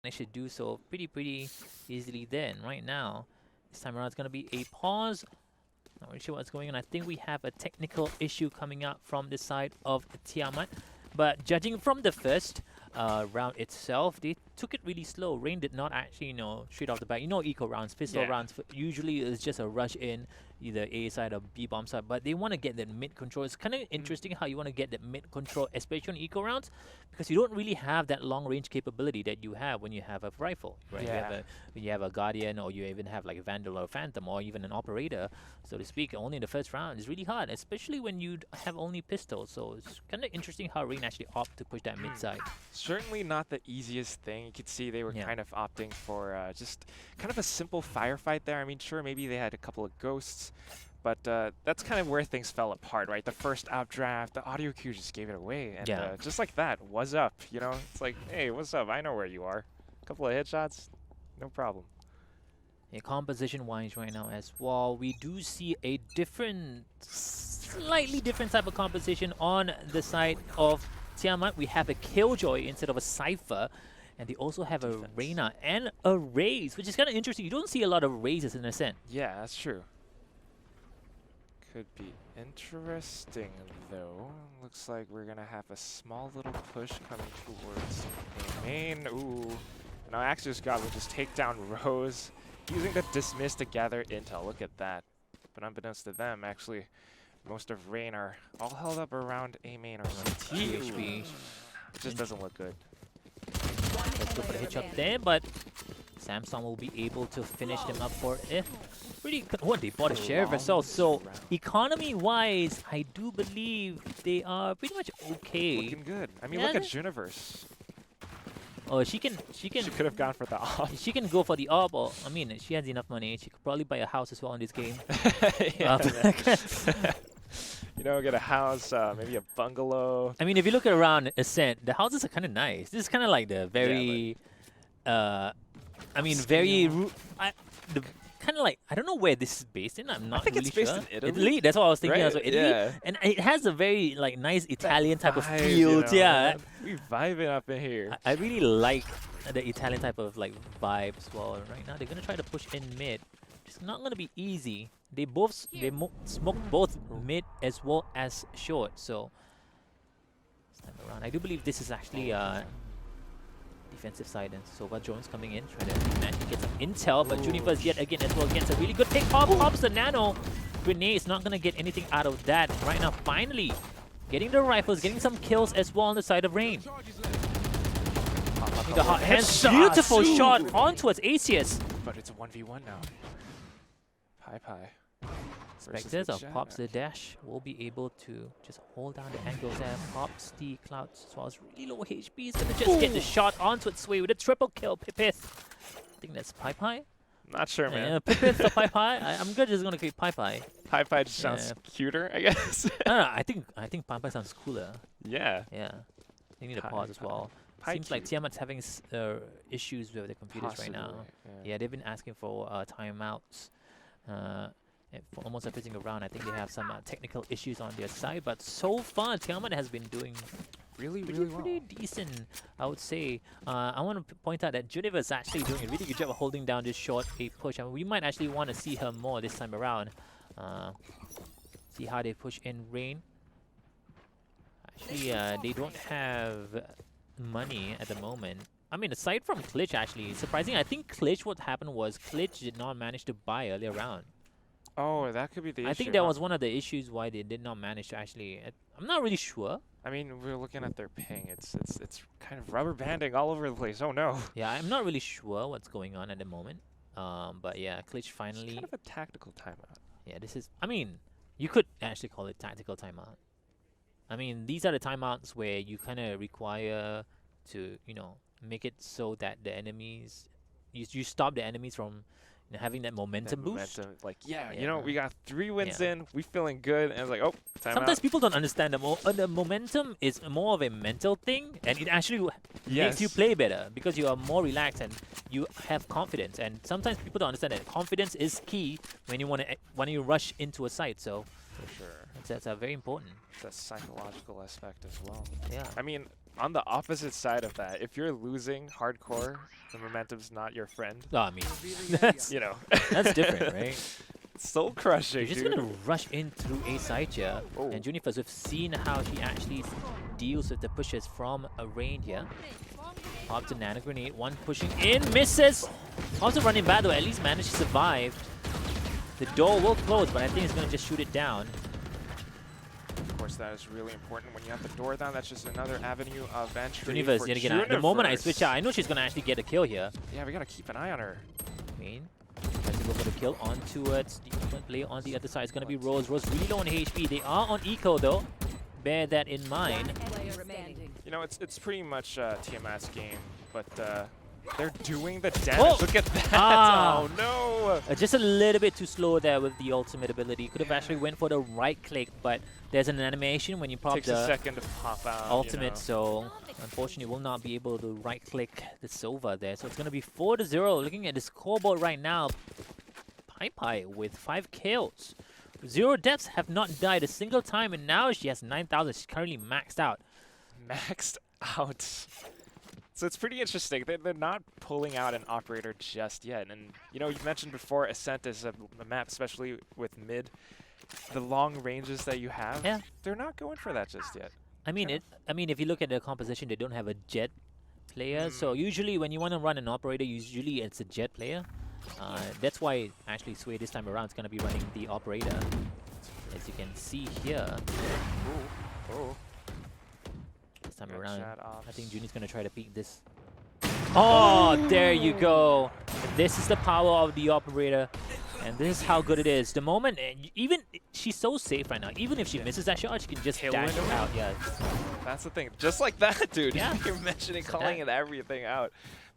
they should do so pretty easily then. Right now, this time around, it's going to be a pause. Not really sure what's going on. I think we have a technical issue coming up from the side of TiAMAT. But judging from the first round itself, they took it really slow. Rayne did not actually, straight off the bat. Eco rounds, pistol rounds, usually it's just a rush in, either A side or B bomb side. But they want to get that mid control. It's kind of interesting how you want to get that mid control, especially on eco rounds, because you don't really have that long range capability that you have when you have a rifle, right? When you have a Guardian, or you even have like a Vandal or a Phantom, or even an Operator, so to speak. Only in the first round, it's really hard, especially when you have only pistols. So it's kind of interesting how Rayne actually opt to push that mid side. Certainly not the easiest thing. You could see they were kind of opting for just kind of a simple firefight there. I mean, sure, maybe they had a couple of ghosts, but that's kind of where things fell apart, right? The first updraft, the audio cue just gave it away, and just like that, what's up? It's like, hey, what's up? I know where you are. A couple of headshots, no problem. Yeah, composition-wise right now as well, we do see a slightly different type of composition on the side of TiAMAT. We have a Killjoy instead of a Cypher, and they also have a Rayne and a Raze, which is kind of interesting. You don't see a lot of Razes in a sense. Yeah, that's true. Could be interesting, though. Looks like we're going to have a small little push coming towards a main. Ooh. Now Axios God will just take down Rose, using the Dismiss to gather intel. Look at that. But unbeknownst to them, actually, most of Rayne are all held up around A main or CT. It just doesn't look good. Let's go for the hitch up there, but Samsung will be able to finish them up for it. Pretty good. Oh, they bought a share of herself. So economy-wise, I do believe they are pretty much okay. Looking good. I mean, look at Juniverse. Oh, she could have gone for the op. She can go for the op, or I mean, she has enough money. She could probably buy a house as well in this game. Get a house, maybe a bungalow. I mean, if you look around Ascent, the houses are kind of nice. This is kind of like the very, kind of like, I don't know where this is based in. I'm not I think really it's based sure. in Italy. Italy, that's what I was thinking. Right? Also, Italy, yeah. And it has a very like nice Italian type of vibe, feel. Yeah, we vibing up in here. I really like the Italian type of like vibe as well. Right now, they're gonna try to push in mid. It's not gonna be easy. They smoke both mid as well as short. So this time around, I do believe this is actually defensive side, and Sova Jones coming in, trying to manage to get some intel, but Juniverse yet again as well gets a really good pick. Pops the nano. Grenade is not going to get anything out of that right now. Finally, getting the rifles, getting some kills as well on the side of Rayne. The hot hands, beautiful shot on towards Asius. But it's a 1v1 now. Pi. Spectres of Pops the dash will be able to just hold down the angles there. Pops the Clouds as well as really low HP. He's going to just get the shot onto its way with a triple kill. Pipith. I think that's Pi. Not sure, man. Yeah, Pipith or Pi. I'm good just going to keep Pi. Pi just sounds cuter, I guess. No, I think Pi sounds cooler. Yeah. Yeah. They need a pause as well. Seems like TiAMAT's having issues with their computers right now. Yeah, they've been asking for timeouts. For almost every single round. I think they have some technical issues on their side, but so far TiAMAT has been doing pretty decent, I would say. I want to point out that Juniverse is actually doing a really good job of holding down this short A push. I mean, we might actually want to see her more this time around. See how they push in Rayne. Actually, they don't have money at the moment. I mean, aside from Klitsch, actually, surprising. I think Klitsch, what happened was Klitsch did not manage to buy earlier round. Oh, that could be the issue. I think that was one of the issues why they did not manage to actually. I'm not really sure. I mean, we're looking at their ping. It's kind of rubber banding all over the place. Oh no. Yeah, I'm not really sure what's going on at the moment. But yeah, Klitsch finally. It's kind of a tactical timeout. Yeah, this is. I mean, you could actually call it tactical timeout. I mean, these are the timeouts where you kind of require to, make it so that the enemies, you stop the enemies from having that momentum boost. Like, we got 3 wins in, we feeling good, and it's like, oh, sometimes people don't understand the momentum is more of a mental thing, and it actually makes you play better because you are more relaxed and you have confidence. And sometimes people don't understand that confidence is key when you rush into a site. So for sure, that's very important. It's a psychological aspect as well. Yeah. I mean, on the opposite side of that, if you're losing hardcore, the momentum's not your friend. Oh, I mean, that's, You know, that's different, right? soul crushing, You're just dude. gonna rush in through A side here. Oh. And Junifers, we've seen how she actually deals with the pushes from a Rayne here. Up to Nano Grenade, one pushing in, misses! Also running back though, at least managed to survive. The door will close, but I think it's gonna just shoot it down. Of course, that is really important. When you have the door down, that's just another avenue of entry. Junivers for gonna get out. The moment I switch Junivers. out, I know she's gonna actually get a kill here. Yeah, we gotta keep an eye on her. Rayne tries to go for the kill onto it. The open play on the other side is gonna be Rose. Rose really low on HP. They are on eco though. Bear that in mind. You know, it's pretty much TiAMAT's game, but they're doing the damage. Oh! Look at that! Ah! Oh no! Just a little bit too slow there with the ultimate ability. Could have actually went for the right click, but there's an animation when you pop Takes a the second to pop out. ultimate, You know. so unfortunately will not be able to right click the Silva there. So it's going to be 4-0. Looking at the scoreboard right now, Pai with 5 kills. Zero deaths, have not died a single time, and now she has 9,000. She's currently maxed out. Maxed out. So it's pretty interesting. They're not pulling out an operator just yet. And, you know, you mentioned before Ascent is a map, especially with mid. The long ranges that you have, Yeah. they're not going for that just yet. I mean, Fair I mean, if you look at the composition, they don't have a jet player. So usually when you want to run an operator, usually it's a jet player. That's why actually Sway this time around is going to be running the operator. As you can see here, Ooh. Oh. this time Good around, shot off. I think Juni's going to try to peek this. Oh, there you go. This is the power of the operator. And this is how good it is. The moment, even she's so safe right now. Even if she misses that shot, she can just dash it out. Yeah. That's the thing. Just like that, dude. Yeah. You're mentioning calling it everything out.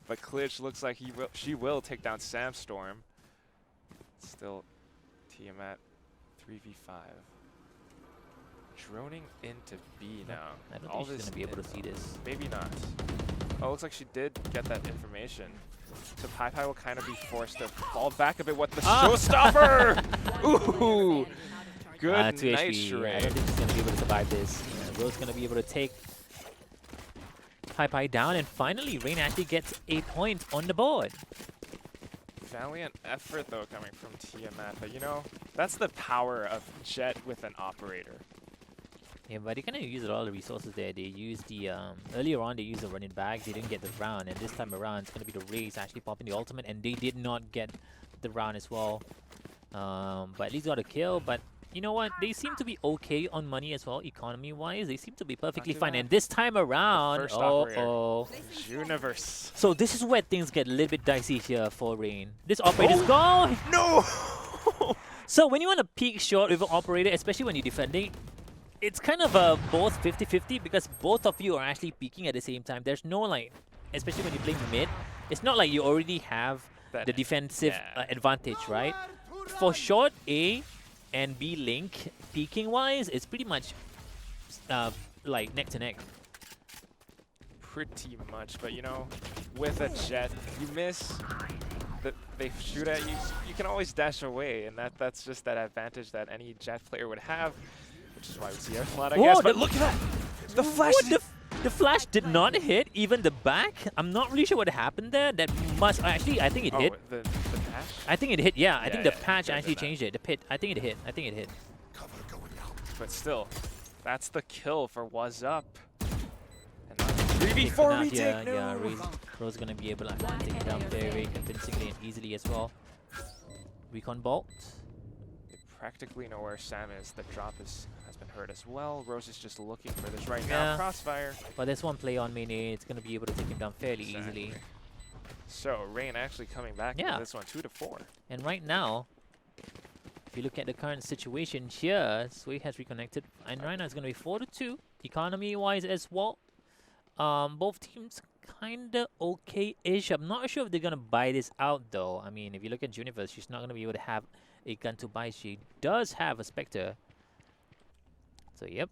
But Klitsch looks like she will take down Samstorm. Still TiAMAT 3v5. Droning into B now. I don't All think she's this going to be able to see this. Maybe not. Oh, looks like she did get that information. So Pai will kind of be forced to fall back a bit. What the showstopper! Ooh! Good 2 night, HP. I Rayne. don't think she's going to be able to survive this. Yeah, Rose going to be able to take Pai down, and finally Rayne actually gets a point on the board. Valiant effort, though, coming from TiAMAT. But, you know, that's the power of Jet with an operator. Yeah, but they kind of use a lot of resources there. They used the, earlier on they used the running back, they didn't get the round, and this time around it's going to be the Rays actually popping the ultimate, and they did not get the round as well. But at least got a kill, but you know what? They seem to be okay on money as well, economy-wise. They seem to be perfectly fine, and this time around, first operator. oh. Universe. So this is where things get a little bit dicey here for Rayne. This operator's gone! No! So when you want to peek short with an operator, especially when you're defending, it's kind of both 50-50 because both of you are actually peeking at the same time. There's no like, especially when you're playing mid, it's not like you already have the defensive advantage, right? For short A and B link, peeking wise, it's pretty much like neck to neck. Pretty much, but you know, with a Jet, you miss, they shoot at you, you can always dash away, and that's just that advantage that any Jet player would have. Which is why we see a lot, I guess. But look at that! The flash! The flash did not hit even the back. I'm not really sure what happened there. That must actually, I think it hit. The patch? I think it hit. Yeah, I think the yeah, patch it actually did changed it. The pit. I think it hit. I think it hit. But still, that's the kill for What's Up. And Taken 3v4 out, retake. yeah, No. yeah. Rose gonna be able to take it down very convincingly and easily as well. Recon Bolt. They practically know where Sam is. The drop has been hurt as well. Rose is just looking for this right now. Crossfire. But there's one play on main A. It's gonna be able to take him down fairly easily. So Rayne actually coming back into this one, 2-4. And right now, if you look at the current situation here, Sway has reconnected, and right now it's gonna be 4-2. Economy-wise as well, both teams kinda okay-ish. I'm not sure if they're gonna buy this out though. I mean, if you look at Juniverse, she's not gonna be able to have a gun to buy. She does have a Spectre. So yep.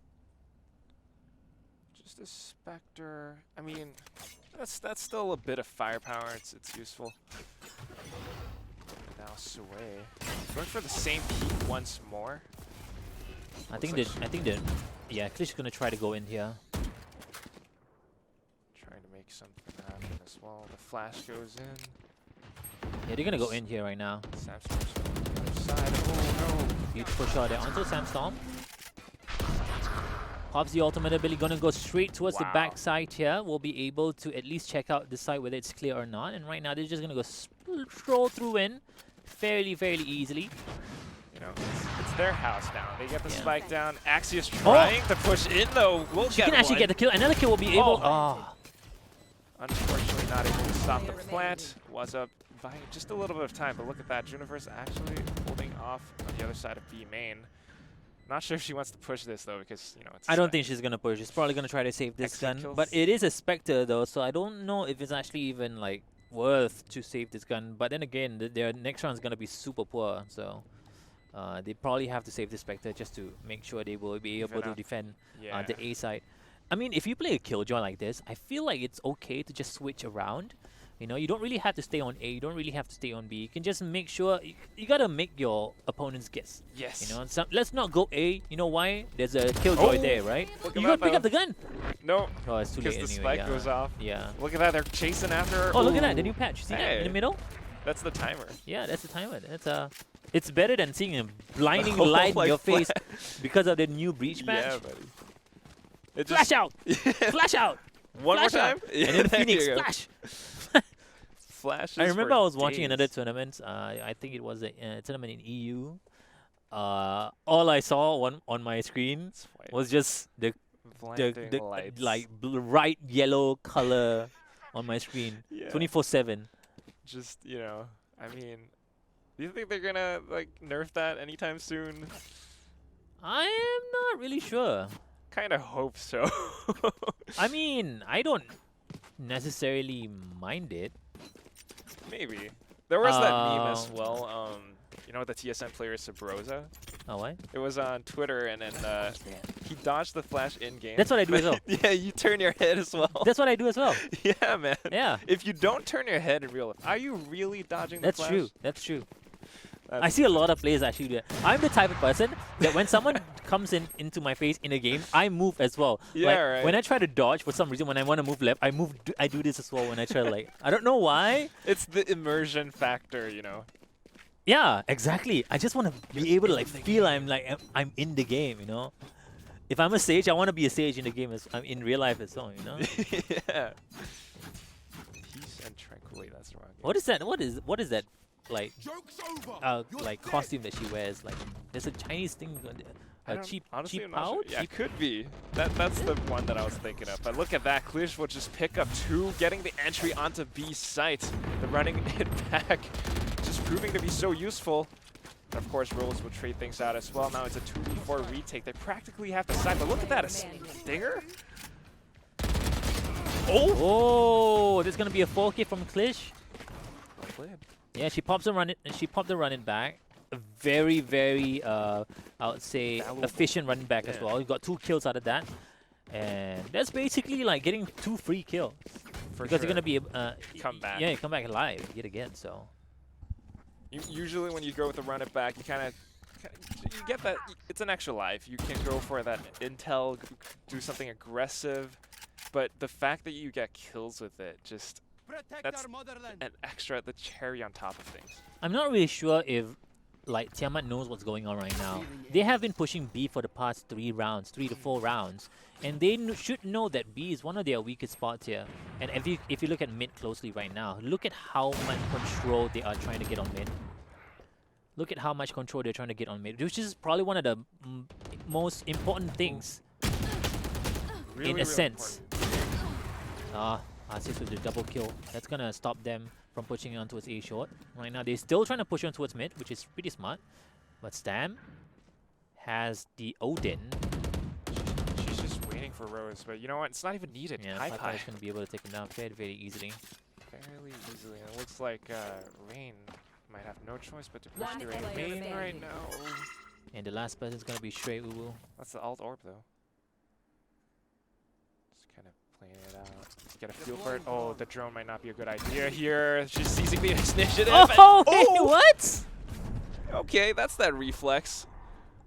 Just a Spectre. I mean, that's still a bit of firepower. It's useful. Now Sway going for the same peak once more. I think that yeah, Klitsch is gonna try to go in here. make something happen as well. The flash goes in. Yeah, they're gonna go in here right now. Samstorm's on the other side. Oh no! Beautiful shot there onto Samstorm. Pops the ultimate ability, gonna go straight towards the back side here. We'll be able to at least check out the side whether it's clear or not. And right now they're just gonna go stroll through in fairly easily. You know, it's their house now. They get the spike down. Axios trying to push in though. She can actually get the kill. Another kill will be able. Unfortunately, not able to stop the plant. Was up buying just a little bit of time, but look at that. Juniverse actually holding off on the other side of B main. Not sure if she wants to push this though, because you know it's. I don't think she's gonna push. She's probably gonna try to save this gun, but it is a Spectre though, so I don't know if it's actually even like worth to save this gun. But then again, their next round is gonna be super poor, so they probably have to save the Spectre just to make sure they will be able to defend the A side. I mean, if you play a Killjoy like this, I feel like it's okay to just switch around. You know, you don't really have to stay on A. You don't really have to stay on B. You can just make sure you gotta make your opponents guess. Yes. You know, and let's not go A. You know why? There's a Killjoy there, right? You gotta pick up the gun. No. Oh, it's too late Because the anyway. spike goes off. Yeah. Look at that. They're chasing after her. Oh, look at that. The new patch. See that in the middle? That's the timer. Yeah, that's the timer. That's it's better than seeing a blinding light in your face because of the new breach patch. Yeah, buddy. It Flash out! Flash out! One Flash more time? And then Phoenix splash! Flashes I remember I was watching days. another tournament. I think it was a tournament in EU. All I saw on my screen was just the lights. like bright yellow color on my screen. 24/7. Just, you know, I mean, do you think they're gonna like nerf that anytime soon? I am not really sure. Kind of hope so. I mean, I don't necessarily mind it. Maybe. There was that meme as well. You know, the TSM player Sabrosa? Oh, what? It was on Twitter, and then he dodged the flash in-game. That's what I do as well. Yeah, you turn your head as well. That's what I do as well. Yeah, man. Yeah. If you don't turn your head in real life, are you really dodging the flash? That's true. That's true. I see a lot of players actually do that. I'm the type of person that when someone comes into my face in a game, I move as well. Yeah, like, right. When I try to dodge, for some reason, when I want to move left, I do this as well when I try to like, I don't know why. It's the immersion factor, you know. Yeah, exactly. I just want to be able to like feel I'm I'm in the game, you know. If I'm a sage, I want to be a sage in the game as in real life as well, you know. Yeah. Peace and tranquility. That's the wrong game. What is that? What is that? Like costume that she wears, like there's a Chinese thing, cheap pouch? Yeah, it could be. That's the one that I was thinking of. But look at that, Klish will just pick up 2, getting the entry onto B site. The running it back, just proving to be so useful. And of course, Rose will trade things out as well. Now it's a 2v4 retake. They practically have to side, but look at that, a stinger. Oh, there's gonna be a 4K from Klish. Well played. Yeah, she pops the run it back. A very I would say efficient running back as well. You got 2 kills out of that, and that's basically like getting 2 free kills because you're gonna be come back. Yeah, you come back alive yet again. So usually when you go with the run it back, you get that it's an extra life. You can go for that intel, do something aggressive, but the fact that you get kills with it just. That's an extra, the cherry on top of things. I'm not really sure if like TiAMAT knows what's going on right now. They have been pushing B for the past 3 to 4 rounds, and they should know that B is one of their weakest spots here. And if you look at mid closely right now, look at how much control they are trying to get on mid. Look at how much control they're trying to get on mid, which is probably one of the most important things in a sense. Assist with the double kill. That's gonna stop them from pushing on towards A short. Right now, they're still trying to push on towards mid, which is pretty smart. But Stam has the Odin. She's just waiting for Rose, but you know what? It's not even needed. Yeah, Pi is gonna be able to take him down very easily. Fairly easily. And it looks like Rayne might have no choice but to push the Rayne right now. And the last person's gonna be Shrey Uwu. That's the alt orb though. Kind of playing it out. Let's get a feel for it. Oh, the drone might not be a good idea here. She's seizing the initiative. Oh, hey, what? Okay, that's that reflex.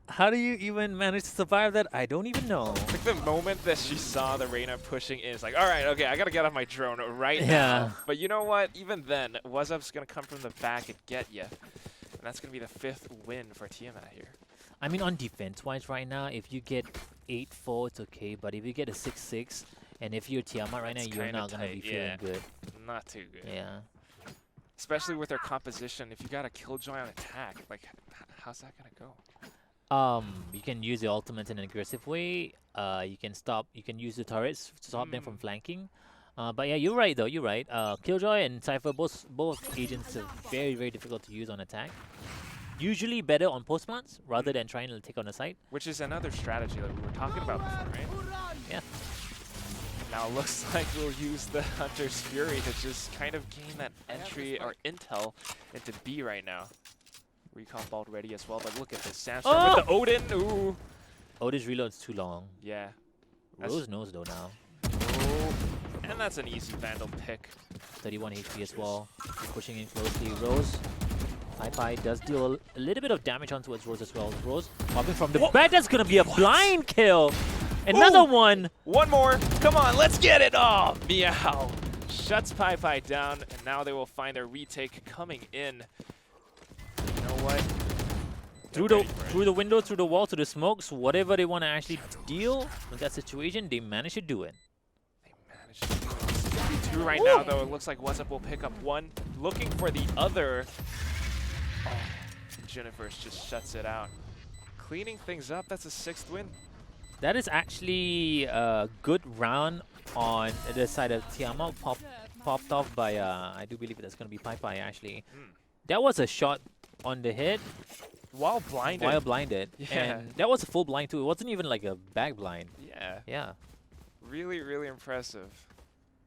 How do you even manage to survive that? I don't even know. Like the moment that she saw the Rayne pushing in, it's like, all right, okay, I gotta get off my drone right Yeah. now. But you know what? Even then, What's gonna come from the back and get you, and that's gonna be the 5th win for TiAMAT here. I mean, on defense-wise right now, if you get 8-4, it's okay. But if you get a 6-6, and if you're TiAMAT right now, That's you're kinda not going to be tight, feeling good. Not too good. Yeah. Especially with their composition. If you got a Killjoy on attack, like, how's that gonna go? You can use the ultimate in an aggressive way. You can use the turrets to stop them from flanking. But yeah, you're right though. You're right. Killjoy and Cypher, both agents are very, very difficult to use on attack. Usually better on post plants rather than trying to take on a site. Which is another strategy that we were talking about before, right? Yeah. Now it looks like we'll use the Hunter's Fury to just kind of gain that entry or intel into B right now. Recon balled ready as well, but look at this. Sandstorm with the Odin. Ooh. Otis reload's too long. Yeah. Rose knows though now. Oh. And that's an easy Vandal pick. 31 HP as well. Pushing in closely. Rose. Pi does deal a little bit of damage onto its Rose as well. Rose popping from the back. That's going to be a blind kill. Another one. One more. Come on, let's get it. Oh, meow. Shuts Pi down, and now they will find their retake coming in. You know what? Through the window, through the wall, to the smokes, whatever they want to actually deal with that situation, they manage to do it. They managed to do it. 2 right now, though. It looks like What's Up will pick up one. Looking for the other. Oh, Jennifer's just shuts it out. Cleaning things up. That's a 6th win. That is actually a good round on the side of TiAMAT, popped off by, I do believe that's going to be Pi actually. That was a shot on the head. While blinded. While blinded. Yeah. And that was a full blind too. It wasn't even like a back blind. Yeah. Yeah. Really, really impressive.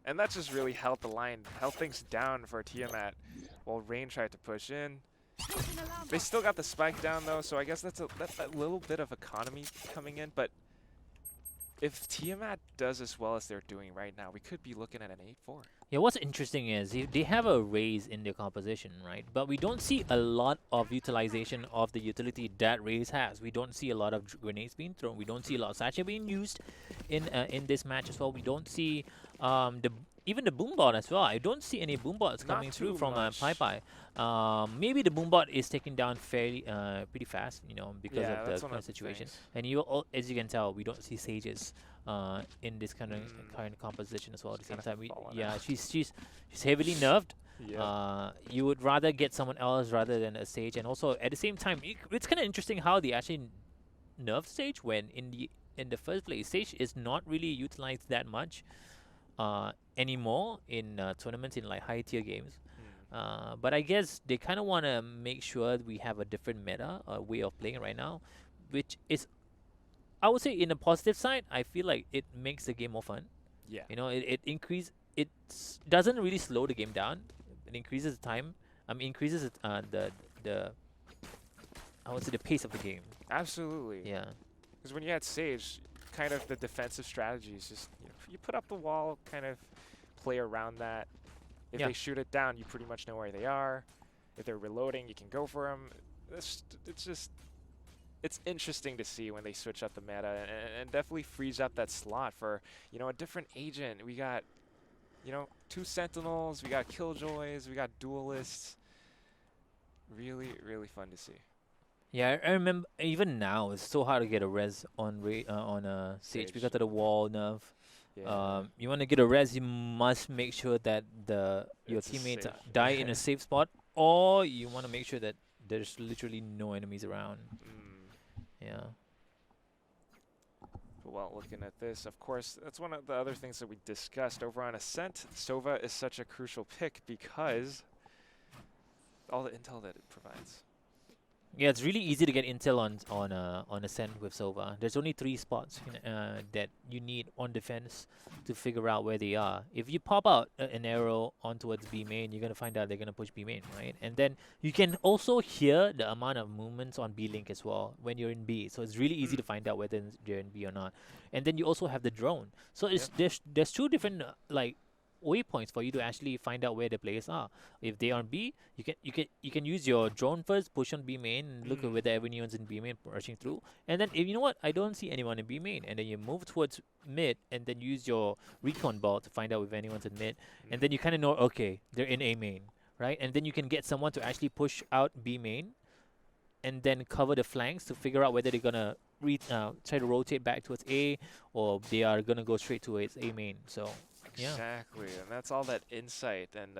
And that just really held the line, held things down for TiAMAT while Rayne tried to push in. They still got the spike down though, so I guess that's that little bit of economy coming in. But if TiAMAT does as well as they're doing right now, we could be looking at an 8-4. Yeah, what's interesting is they have a raise in their composition, right? But we don't see a lot of utilization of the utility that raise has. We don't see a lot of grenades being thrown. We don't see a lot of satchel being used in this match as well. We don't see even the boombot as well. I don't see any boombots coming through from Pi. Maybe the boombot is taken down fairly pretty fast, you know, because of the current situation. And as you can tell, we don't see sages in this kind of current composition as well. At the same time, she's heavily nerfed. Yeah. You would rather get someone else rather than a sage, and also at the same time, it's kind of interesting how they actually nerfed sage when in the first place, sage is not really utilized that much anymore in tournaments in like high tier games. But I guess they kind of want to make sure we have a different meta, way of playing right now, which is, I would say, in the positive side, I feel like it makes the game more fun. Yeah. You know, it doesn't really slow the game down. It increases the time. Increases the I would say the pace of the game. Absolutely. Yeah. Because when you had Sage, kind of the defensive strategy is just you put up the wall, kind of play around that. If they shoot it down, you pretty much know where they are. If they're reloading, you can go for them. It's interesting to see when they switch up the meta, and definitely frees up that slot for, you know, a different agent. We got, you know, 2 Sentinels, we got Killjoys, we got Duelists. Really, really fun to see. Yeah, I remember even now it's so hard to get a res on Sage because of the wall nerf. Yeah. You want to get a res, you must make sure that your teammates die in a safe spot, or you want to make sure that there's literally no enemies around. Yeah. Well, looking at this, of course, that's one of the other things that we discussed over on Ascent. Sova is such a crucial pick because all the intel that it provides. Yeah, it's really easy to get intel on Ascent with Sova. There's only 3 spots that you need on defense to figure out where they are. If you pop out an arrow on towards B main, you're gonna find out they're gonna push B main, right? And then you can also hear the amount of movements on B link as well when you're in B. So it's really easy to find out whether they're in B or not. And then you also have the drone. So there's 2 different waypoints for you to actually find out where the players are. If they are on B, you can use your drone first, push on B main, and look at whether anyone's in B main rushing through. And then if you know what, I don't see anyone in B main, and then you move towards mid, and then use your recon ball to find out if anyone's in mid, and then you kind of know, okay, they're in A main, right? And then you can get someone to actually push out B main, and then cover the flanks to figure out whether they're gonna try to rotate back towards A, or they are gonna go straight towards A main. So yeah. Exactly, and that's all that insight and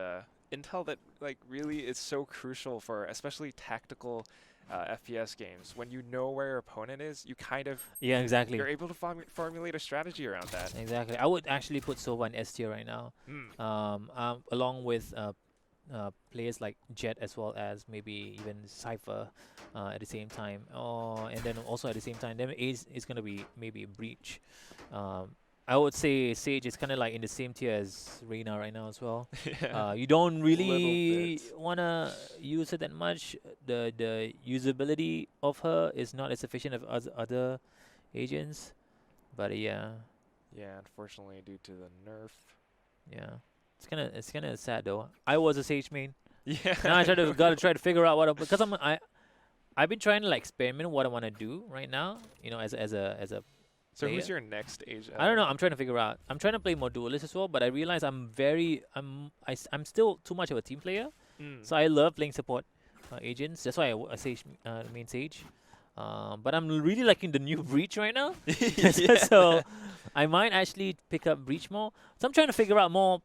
intel that like really is so crucial for especially tactical FPS games. When you know where your opponent is, you kind of Exactly. you're able to formulate a strategy around that. Exactly. I would actually put Sova in S tier right now, along with players like Jet, as well as maybe even Cypher at the same time. And then also at the same time, then is going to be maybe Breach. I would say Sage is kind of like in the same tier as Rayne right now as well. Yeah. You don't really want to use her that much. The usability of her is not as efficient as other agents. But yeah. Yeah, unfortunately due to the nerf. Yeah. It's kinda sad though. I was a Sage main. Yeah. Now I gotta try to figure out because I've been trying to like experiment what I want to do right now. You know, as a So player. who's your next age? I don't know. I'm trying to figure out. I'm trying to play more duelist as well, but I realize I'm still too much of a team player. So I love playing support agents. That's why I Sage main Sage. But I'm really liking the new Breach right now. So I might actually pick up Breach more. So I'm trying to figure out more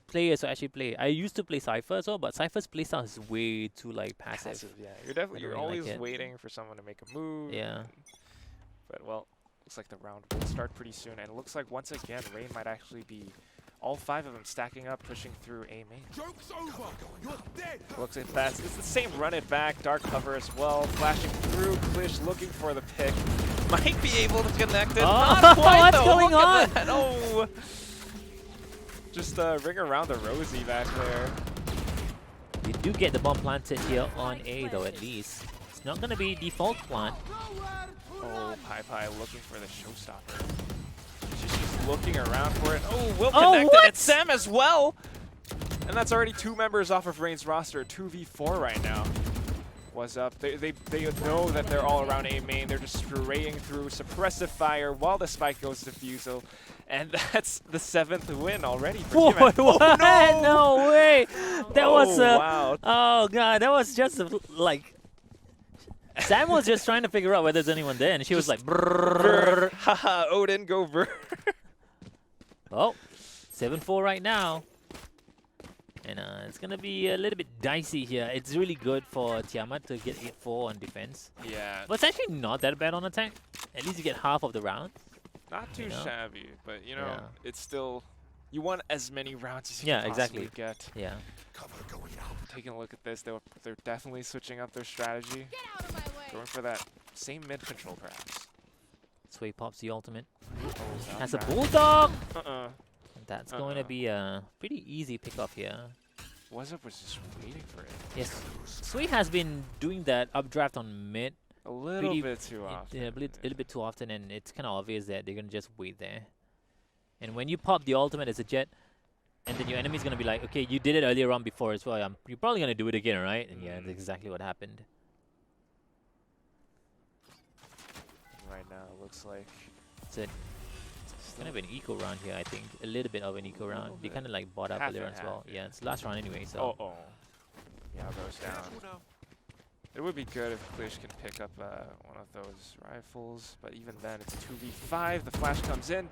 players to actually play. I used to play Cypher as well, but Cypher's playstyle is way too like passive. Yeah, you're definitely don't you're really like always it. waiting for someone to make a move. Yeah. But well, looks like the round will start pretty soon, and it looks like once again Rayne might actually be all 5 of them stacking up, pushing through A main. Joke's over. You're dead. Looks like that's it's the same run it back, dark cover as well, flashing through. Klish looking for the pick, might be able to connect it. Oh, Not quite what's though. going Look at on? that. Oh, just ring around the Rosie back there. You do get the bomb planted here on A though, at least. It's not gonna be default plant. Oh, Pai looking for the showstopper. She's looking around for it. Oh, will connect it. What? It's Sam as well. And that's already 2 members off of Rayne's roster. 2v4 right now. What's up? They know that they're all around A main. They're just spraying through suppressive fire while the spike goes to Fusel. And that's the 7th win already for What? TiAMAT. What? Oh, no! No way! That was wow. oh god, that was just like Sam was just trying to figure out whether there's anyone there, and she was like, brrrr. Haha, Odin, go brr. Oh, 7-4 right now. And it's going to be a little bit dicey here. It's really good for TiAMAT to get 8-4 on defense. Yeah, But it's actually not that bad on attack. At least you get half of the round. not too shabby, but you know, Yeah. it's still, you want as many rounds as you Yeah, can exactly. possibly get. Yeah. Cover going out. Taking a look at this, they're definitely switching up their strategy. Get out of my way. Going for that same mid control, perhaps. Sway pops the ultimate. Oh, Has a not bulldog! bad. That's going to be a pretty easy pickup here. What's up was just waiting for it. Yes. Sway has been doing that updraft on mid A little Pretty- bit too often. a little bit too often, and it's kind of obvious that they're going to just wait there. And when you pop the ultimate as a jet, and then your enemy's going to be like, okay, you did it earlier on before as well. You're probably going to do it again, right? And yeah, that's exactly what happened. Right now, it looks like It's kind of an eco round here, I think. A little bit of an eco round. They bit. kind of like bought up Half earlier and as well. half, Yeah, yeah. it's the last round anyway, so. oh. Yeah, goes down. It would be good if Klish can pick up one of those rifles, but even then, it's 2v5. The flash comes in.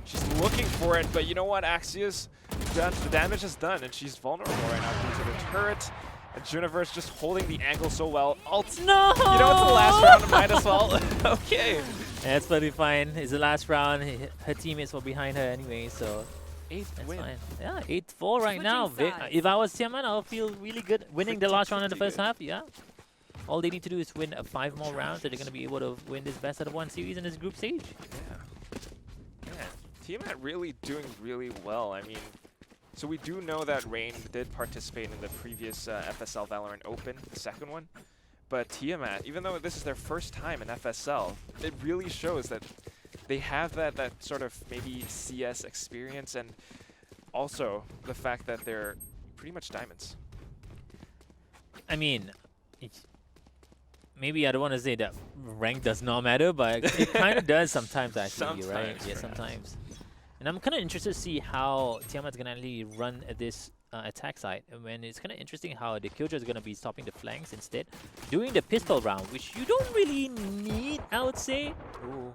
She's looking for it, but you know what, Axios? The damage is done, and she's vulnerable right now due to the turret. And Juniverse just holding the angle so well. Ult. No! You know, it's the last round, might as well. Okay. That's pretty fine. It's the last round. Her teammates were behind her anyway, so 8th that's win. fine. Yeah, 8-4 right Switching now. sides. If I was TiAMAT, I would feel really good winning the last round in the pretty first good. half. Yeah. All they need to do is win 5 more rounds, and they're going to be able to win this best out of 1 series in this group stage. Yeah. TiAMAT really doing really well. I mean, so we do know that Rayne did participate in the previous FSL Valorant Open, the second one. But TiAMAT, even though this is their first time in FSL, it really shows that they have that sort of maybe CS experience, and also the fact that they're pretty much diamonds. I mean, it's, maybe I don't want to say that rank does not matter, but it kind of does sometimes actually, right? Sometimes, Yeah, perhaps. sometimes. And I'm kind of interested to see how TiAMAT's gonna actually run at this attack side. And when it's kind of interesting how the Killjoy is gonna be stopping the flanks instead, doing the pistol round, which you don't really need, I would say. Ooh.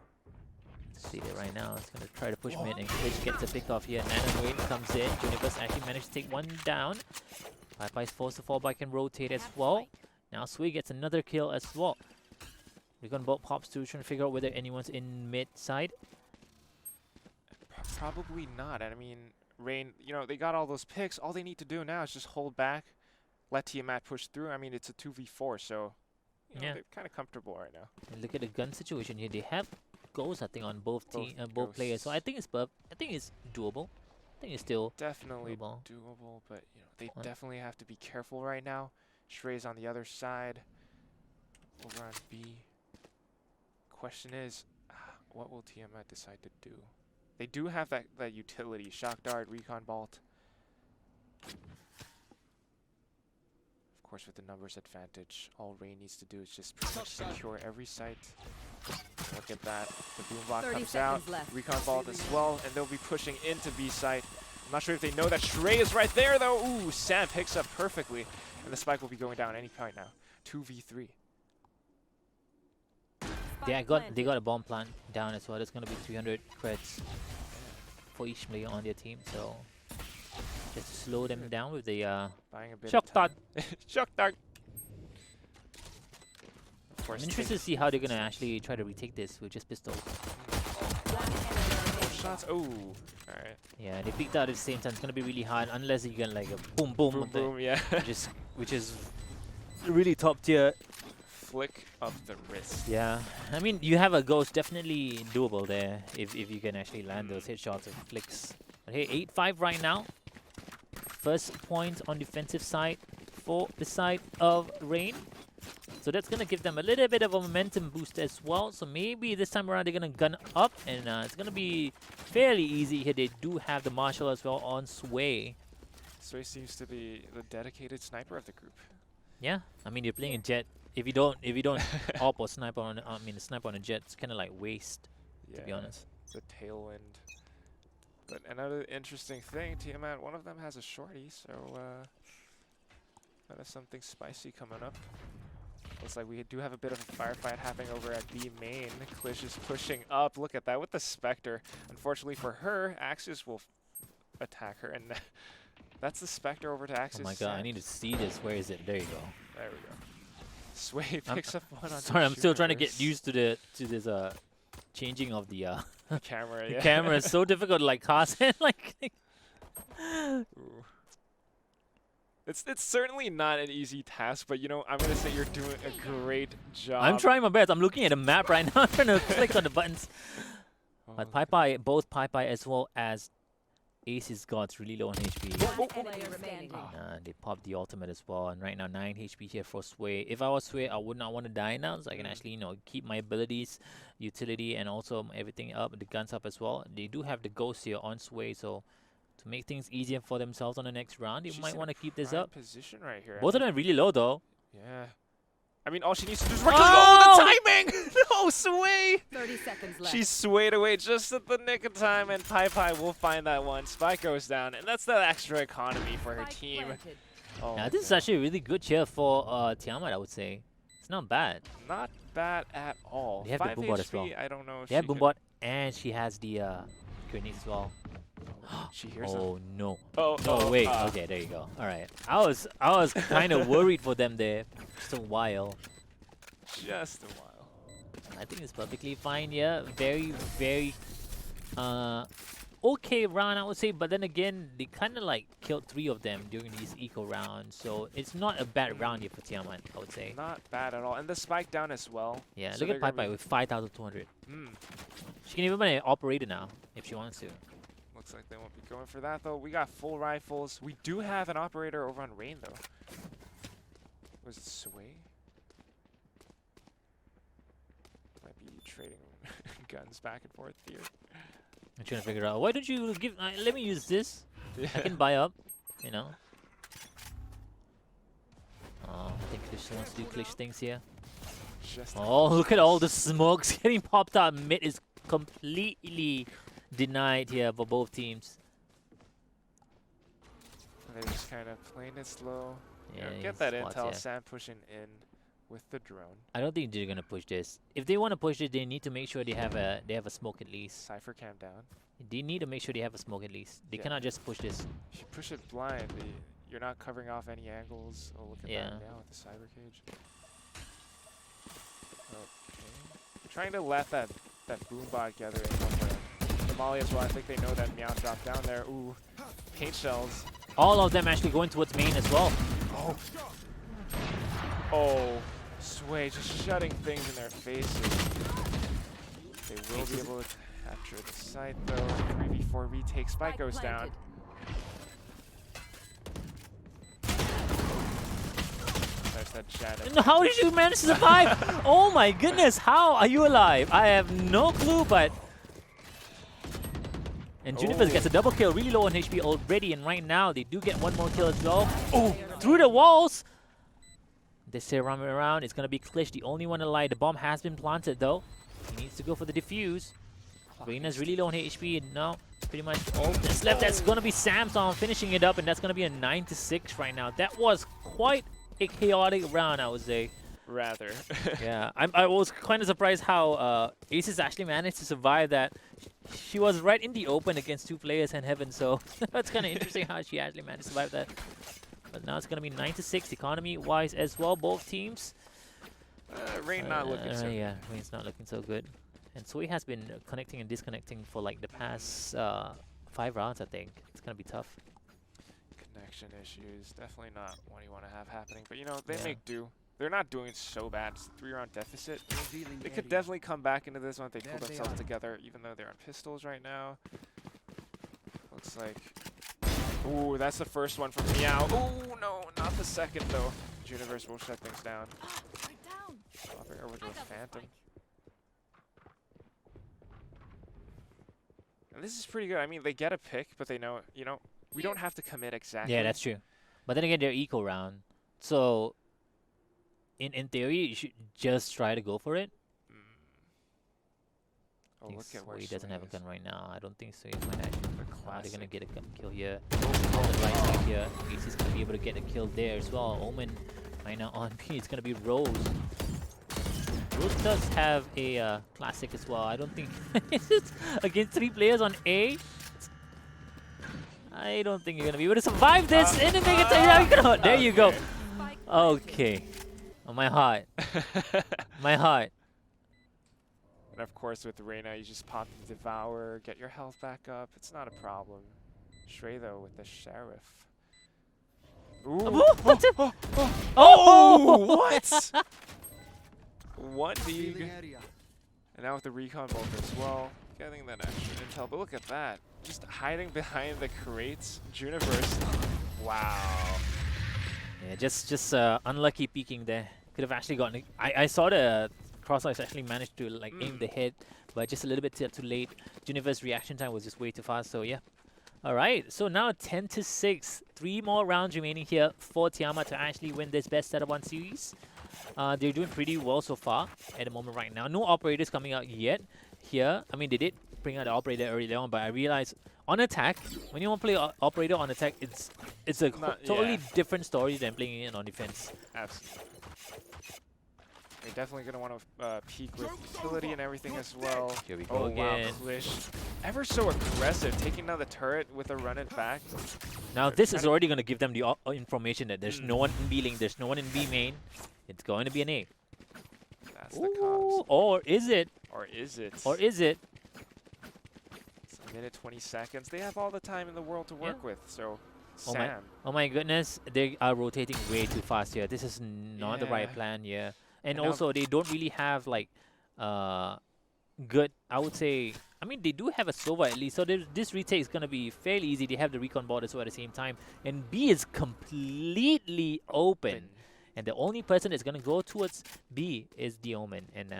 See it right now. It's gonna try to push mid, and Glitch gets a pick off here. Nano Rayne comes in. Universe actually managed to take one down. Pai's forced to fall back and rotate as well. Now Sui gets another kill as well. Recon Bolt pops too, trying to figure out whether anyone's in mid side. Probably not. And I mean, Rayne, you know, they got all those picks. All they need to do now is just hold back, let TiAMAT push through. I mean, it's a 2v4, so you know, Yeah. they're kind of comfortable right now. And look at the gun situation here. They have goals, I think, on both both players. So I think it's doable. I think it's still Definitely doable. doable, but you know, they What? definitely have to be careful right now. Shrey's on the other side, over on B. Question is, what will TiAMAT decide to do? They do have that utility, Shock Dart, Recon Bolt. Of course, with the numbers advantage, all Rayne needs to do is just pretty much secure every site. Look at that. The boom block 30 comes out. seconds left. Recon Bolt as well, and they'll be pushing into B site. I'm not sure if they know that Shrey is right there, though. Ooh, Sam picks up perfectly, and the spike will be going down any point now. 2v3. They got a bomb plant down as well. There's gonna be 300 creds for each player on their team. So just to slow them down with the Buying a bit shock of dart. time. Shock Dart. Of I'm course, interested to see how they're gonna actually try to retake this with just pistols. 4 shots. Oh, all right. Yeah, they peeked out at the same time. It's gonna be really hard unless you can like a boom boom, Boom, boom, yeah. which is really top tier. Flick of the wrist. Yeah, I mean you have a ghost, definitely doable there if you can actually land those headshots and flicks. But hey, 8-5 right now. First point on defensive side for the side of Rayne. So that's gonna give them a little bit of a momentum boost as well. So maybe this time around they're gonna gun up, and it's gonna be fairly easy here. They do have the Marshal as well on Sway. Sway seems to be the dedicated sniper of the group. Yeah, I mean you're playing a jet. If you don't op or snipe on, snipe on a jet, it's kind of like waste, Yeah, to be honest. the tailwind. But another interesting thing, TiAMAT, one of them has a shorty, so that is something spicy coming up. Looks like we do have a bit of a firefight happening over at B main. Klish is pushing up. Look at that with the Spectre. Unfortunately for her, Axis will attack her, and that's the Spectre over to Axis. Oh my god, I need to see this. Where is it? There you go. There we go. Sway picks up one on Sorry, the I'm still trying to get Universe. used to this changing of the camera. the Yeah. camera. Is so difficult to like cast and like. Ooh. It's certainly not an easy task, but you know, I'm gonna say you're doing a great job. I'm trying my best. I'm looking at the map right now, trying to click on the buttons. But Oh, both Pai as well as Ace's God's really low on HP. One enemy remaining. They popped the ultimate as well, and right now 9 HP here for Sway. If I was Sway, I would not want to die now, so I can actually, keep my abilities, utility, and also everything up, the guns up as well. They do have the ghost here on Sway, so to make things easier for themselves on the next round, you she's might in want a to keep this prime up. position right here. Both of them really low though. Yeah. I mean, all she needs to do is Oh! oh, the timing! No, Sway! 30 seconds left. She swayed away just at the nick of time, and Pai will find that one. Spike goes down, and that's that extra economy for her Spike team. planted. Oh, Now this is man. actually a really good cheer for TiAMAT, I would say. It's not bad. Not bad at all. They have the 5 Boombot as HP, well. I don't know if They have she could- Boombot, and she has the grenades as well. She hears them. Oh no. Oh, Oh wait, okay, there you go. All right, I was kind of worried for them there, just a while. Just a while. I think it's perfectly fine. Yeah, very okay round, I would say. But then again, they kind of like killed 3 of them during these eco rounds, so it's not a bad round here for TiAMAT, I would say. Not bad at all. And the spike down as well. Yeah, So look they're at gonna Pai be- with 5,200. Hmm. She can even be an operator now if she wants to. Looks like they won't be going for that though. We got full rifles. We do have an operator over on Rayne though. Was it Sway? Might be trading guns back and forth here. I'm trying to figure out why don't you give? Let me use this. I can buy up, you know. I think Klish wants to do Klish things here. Just Oh, look at all the smokes getting popped out. Mid is completely denied here for both teams. they're just kind of playing it slow. You know, Yeah, get that spots, intel. yeah. Sam pushing in with the drone. I don't think they're gonna push this. If they want to push it, they need to make sure they have a smoke at least. Cypher cam down. They need to make sure they have a smoke at least. They Yeah. cannot just push this. If you push it blind, you're not covering off any angles. Oh, look at Yeah. that now with the cyber cage. Okay. Trying to let that boom bot gather in on the molly as well. I think they know that Meow dropped down there. Ooh, paint shells. All of them actually going towards main as well. Oh. Oh, Sway just shutting things in their faces. They will be able to capture the site though. 3v4 retake. Spike goes down. There's that Janet. And how did you manage to survive? Oh my goodness, how are you alive? I have no clue, but... And Juniper gets a double kill, really low on HP already, and right now they do get one more kill as well. Oh, through the walls! They stay around, it's gonna be Klish, the only one alive. The bomb has been planted though. He needs to go for the defuse. Rayne's really low on HP, and now pretty much all that's left. That's gonna be Samsung finishing it up, and that's gonna be a 9-6 right now. That was quite a chaotic round, I would say. Rather. Yeah, I was kind of surprised how Aces actually managed to survive that. She was right in the open against two players in heaven, so that's kind of interesting how she actually managed to survive that. But now it's going to be 9-6 economy-wise as well, both teams. Rayne not looking so Yeah, Rayne's not looking so good. And Sui has been connecting and disconnecting for like the past 5 rounds, I think. It's going to be tough. connection issues. Definitely not what you want to have happening. But, you know, they Yeah. make do. They're not doing so bad. It's a 3-round deficit. They could definitely come back into this one if they pull themselves together, even though they're on pistols right now. Looks like... Ooh, that's the first one from Meow. Ooh, no, not the second, though. Juniverse will shut things down. Swapping over to a Phantom. And this is pretty good. I mean, they get a pick, but they know, you know, we don't have to commit exactly. Yeah, that's true. But then again, they're eco round. So, in theory, you should just try to go for it. Oh, I think look at where Sway doesn't have a Sway gun right now. I don't think Sway might actually. The They're gonna classic. get a gun kill here. On the right side here, Ace is gonna be able to get a kill there as well. Omen right now on B. It's gonna be Rose. Rose does have a classic as well. I don't think it's against 3 players on A. I don't think you're gonna be able to survive this. And then they get there you go. Okay. Oh, my heart. My heart. And of course, with Reyna, you just pop the Devour, get your health back up. It's not a problem. Shrey, though, with the Sheriff. Ooh. Oh! What? One Deeg. And now with the recon bolt as well. Getting that extra intel. But look at that. Just hiding behind the crates. Juniverse. Wow. Yeah, just unlucky peeking there. Could have actually gotten. I saw the crosshair actually managed to like aim the head, but just a little bit too late. Juniver's reaction time was just way too fast. So yeah. All right. So now 10-6. 3 more rounds remaining here for TiAMAT to actually win this best setup 1 series. They're doing pretty well so far at the moment right now. No operators coming out yet here. I mean, they did bring out the operator early on, but I realized on attack, when you want to play operator on attack, it's a totally different story than playing it on defense. Absolutely. They're definitely going to want to peak with utility and everything as well. Here we go Wow, again. Klish. Ever so aggressive, taking down the turret with a run it back. Now this is already going to give them the information that there's no one in B lane, there's no one in B main. It's going to be an A. That's the comms. Or is it? Or is it? Or is it? It's a minute 20 seconds. They have all the time in the world to work with. So, Oh Sam. my goodness, they are rotating way too fast here. This is not the right Yeah. plan here. And And now- also, they don't really have like good, I would say, I mean, they do have a Sova at least. So this retake is going to be fairly easy. They have the recon board as well at the same time. And B is completely open. And the only person that's gonna go towards B is the Omen. And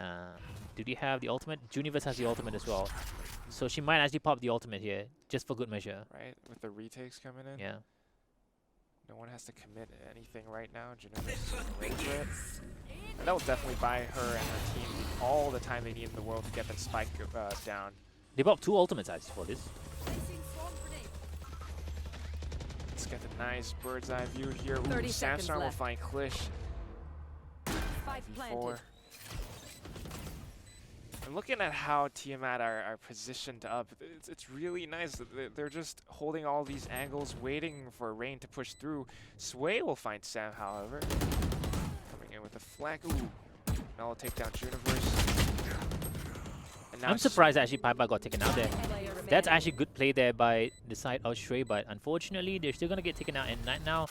do they have the ultimate? Juniverse has the ultimate as well. So she might actually pop the ultimate here, just for good measure. Right, with the retakes coming in. Yeah. No one has to commit anything right now. Juniverse is going for it. And that will definitely buy her and her team all the time they need in the world to get them spike down. They popped 2 ultimates actually for this. Let's get the nice bird's eye view here. Ooh, 30 seconds Samstar will left. find Klish. Spike V4. planted. And looking at how TiAMAT are positioned up, it's really nice. They're just holding all these angles, waiting for Rayne to push through. Sway will find Sam, however. Coming in with a flank. Ooh. Now will take down Juniverse. And now I'm surprised actually Piper got taken out there. That's actually good play there by the side of Shui, but unfortunately they're still gonna get taken out. And right now,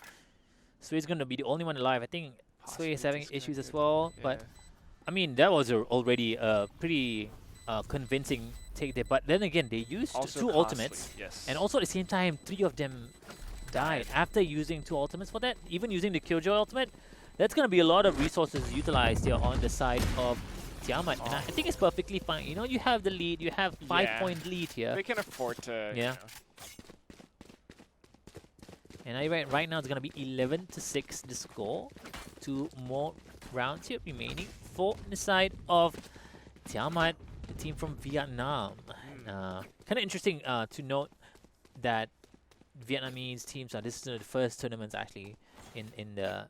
Sway's gonna be the only one alive. I think Sway is having issues as well, but. I mean, that was already a pretty convincing take there. But then again, they used Also 2 costly, ultimates. yes. And also at the same time, 3 of them died after using 2 ultimates for that. Even using the Killjoy ultimate, that's going to be a lot of resources utilized here on the side of TiAMAT. And I think it's perfectly fine. You know, you have the lead. You have 5-point lead here. They can afford to, Yeah. you know. And right now, it's going to be 11-6 the score. 2 more rounds here remaining for the side of TiAMAT, the team from Vietnam. Kind of interesting to note that Vietnamese teams are, this is the first tournaments actually in the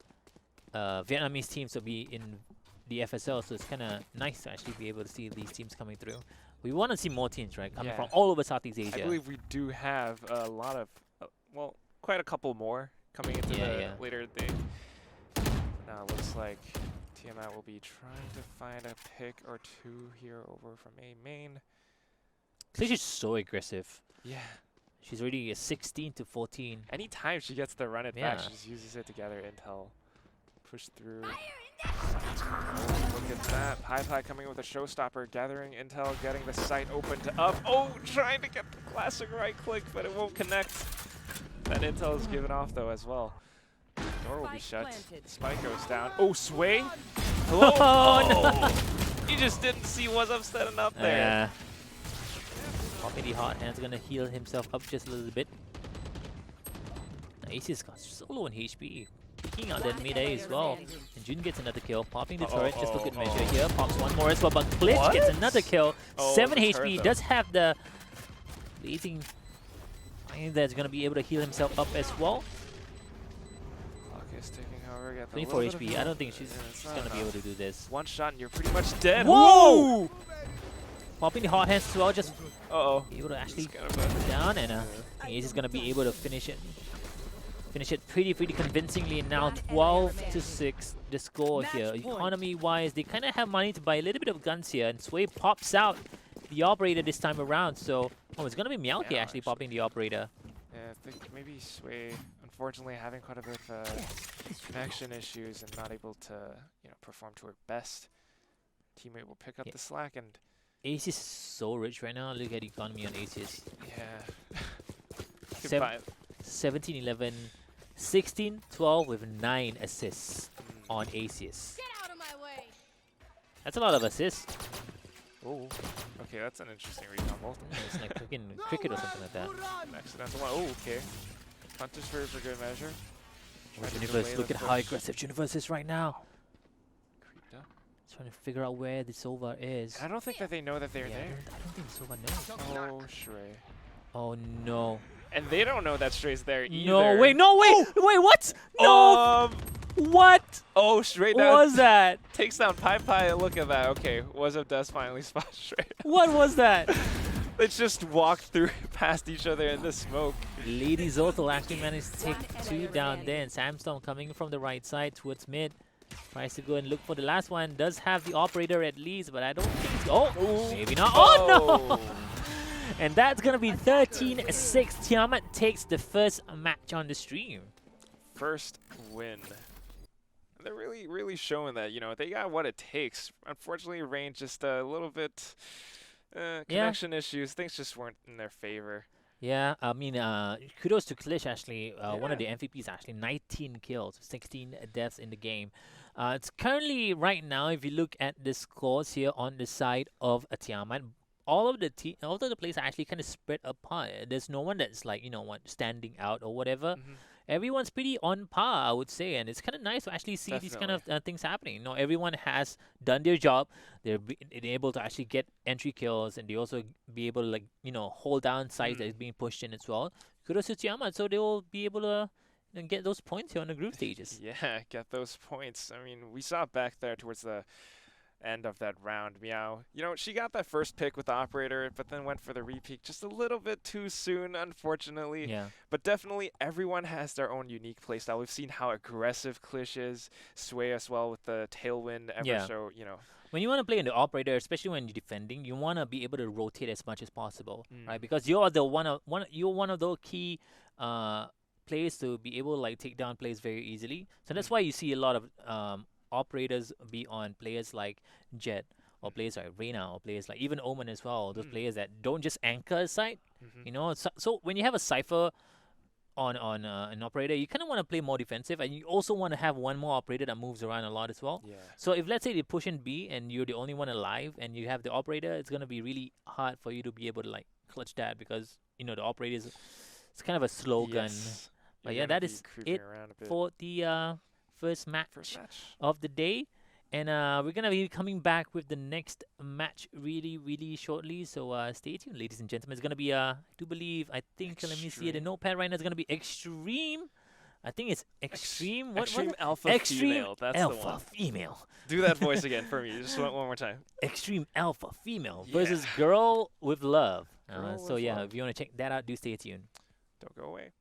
Vietnamese teams to be in the FSL, so it's kind of nice to actually be able to see these teams coming through. We want to see more teams, right, coming from all over Southeast Asia. I believe we do have a lot of, well, quite a couple more coming into the later day. Now it looks like TiAMAT will be trying to find a pick or 2 here over from A main. Klish is so aggressive. Yeah. She's already a 16-14. Anytime she gets to run it back, Yeah. she just uses it to gather intel. Push through. Oh, look at that. Pi coming in with a showstopper, gathering intel, getting the site open to up. Oh, trying to get the classic right click, but it won't connect. That intel is given off though as well. Door will be shut. Spike goes down. Oh, Sway? Hello? Oh, no. He just didn't see what's upset enough there. Yeah. Poppy the hot hand's gonna heal himself up just a little bit. Now Ace's got so low in HP. Picking out that mid A as well. And Jun gets another kill. Popping the turret just for good measure here. Pops one more as well, but Klish gets another kill. 7 HP. Does have the blazing iron that's gonna be able to heal himself up as well. Is taking, however, get 24 HP. I don't think she's gonna be able to do this. One shot and you're pretty much dead. Whoa! Popping the hot hands as well, just be able to actually kind put it down, and Ace is gonna be able to finish it. Finish it pretty convincingly. And now 12-6 the score here. Economy-wise, they kind of have money to buy a little bit of guns here, and Sway pops out the operator this time around. So, it's gonna be Meowth actually popping the operator. Yeah, I think maybe Sway, unfortunately, having quite a bit of connection issues and not able to, perform to her best. Teammate will pick up the slack, and Ace is so rich right now. Look at the economy on Aces. Yeah. 17-11, 16-12 with 9 assists on Aces. Get out of my way. That's a lot of assists. Oh, okay, that's an interesting recon multiple. It's like freaking cricket or something like that. An accidental one. Oh, okay. Hunters for good measure. Juniverse, look at how aggressive Juniverse is right now. Creeped up. Trying to figure out where the Sova is. I don't think that they know that they're there. I don't think Sova knows. Oh, Shrey. Oh no. And they don't know that Shrey's there either. No, wait, wait, what? No! What Oh, Shrey down. was that? Takes down Pi. Look at that. Okay, Was Up does finally spot Shrey. What was that? Let's just walk through past each other in the smoke. Lady Zotel actually managed to take 2 down there, and Samstorm coming from the right side towards mid. Tries to go and look for the last one. Does have the operator at least, but I don't think so. Oh, maybe not. Oh no! And that's gonna be 13-6. TiAMAT takes the first match on the stream. First win. They're really showing that, they got what it takes. Unfortunately, Rayne just a little bit connection issues. Things just weren't in their favor. Yeah, I mean, kudos to Klish actually. One of the Yeah. MVPs actually, 19 kills, 16 deaths in the game. It's currently right now, if you look at the scores here on the side of Tiamat, all of the players are actually kind of spread apart. There's no one that's like what standing out or whatever. Hmm. Everyone's pretty on par, I would say, and it's kind of nice to actually see these kind Definitely. of things happening. Everyone has done their job. They're able to actually get entry kills, and they also be able to like hold down sides that is Mm. being pushed in as well. Kudos to Tiamat, so they will be able to get those points here on the group stages. Yeah, get those points. I mean, we saw back there towards the end of that round, Meow. She got that first pick with the operator, but then went for the repeat just a little bit too soon, unfortunately. Yeah. But definitely everyone has their own unique playstyle. We've seen how aggressive Klish is, Sway as well with the tailwind ever Yeah. so. When you want to play in the operator, especially when you're defending, you want to be able to rotate as much as possible, right? Mm. Because you're the you're one of those key players to be able to like take down players very easily. So that's Mm. why you see a lot of operators be on players like Jet or players like Rayne or players like even Omen as well. Those Mm. players that don't just anchor a site, Mhm. So when you have a cipher on an operator, you kind of want to play more defensive, and you also want to have one more operator that moves around a lot as well. Yeah. So if let's say they push in B and you're the only one alive and you have the operator, it's gonna be really hard for you to be able to like clutch that because the operator is it's kind of a slow gun. Yes. But You're yeah, gonna that be is creeping it around a bit. for the first match First match. of the day. And we're gonna be coming back with the next match really, really shortly. So stay tuned, ladies and gentlemen. It's gonna be I do believe I think let me see it. The Extreme. notepad right now is gonna be extreme. I think it's extreme. What Extreme was it? alpha Extreme female. That's the alpha one. female. Do that voice again for me. Just one more time. Extreme alpha female Yeah. versus girl with love. Girl So with yeah, love. if you wanna check that out, do stay tuned. Don't go away.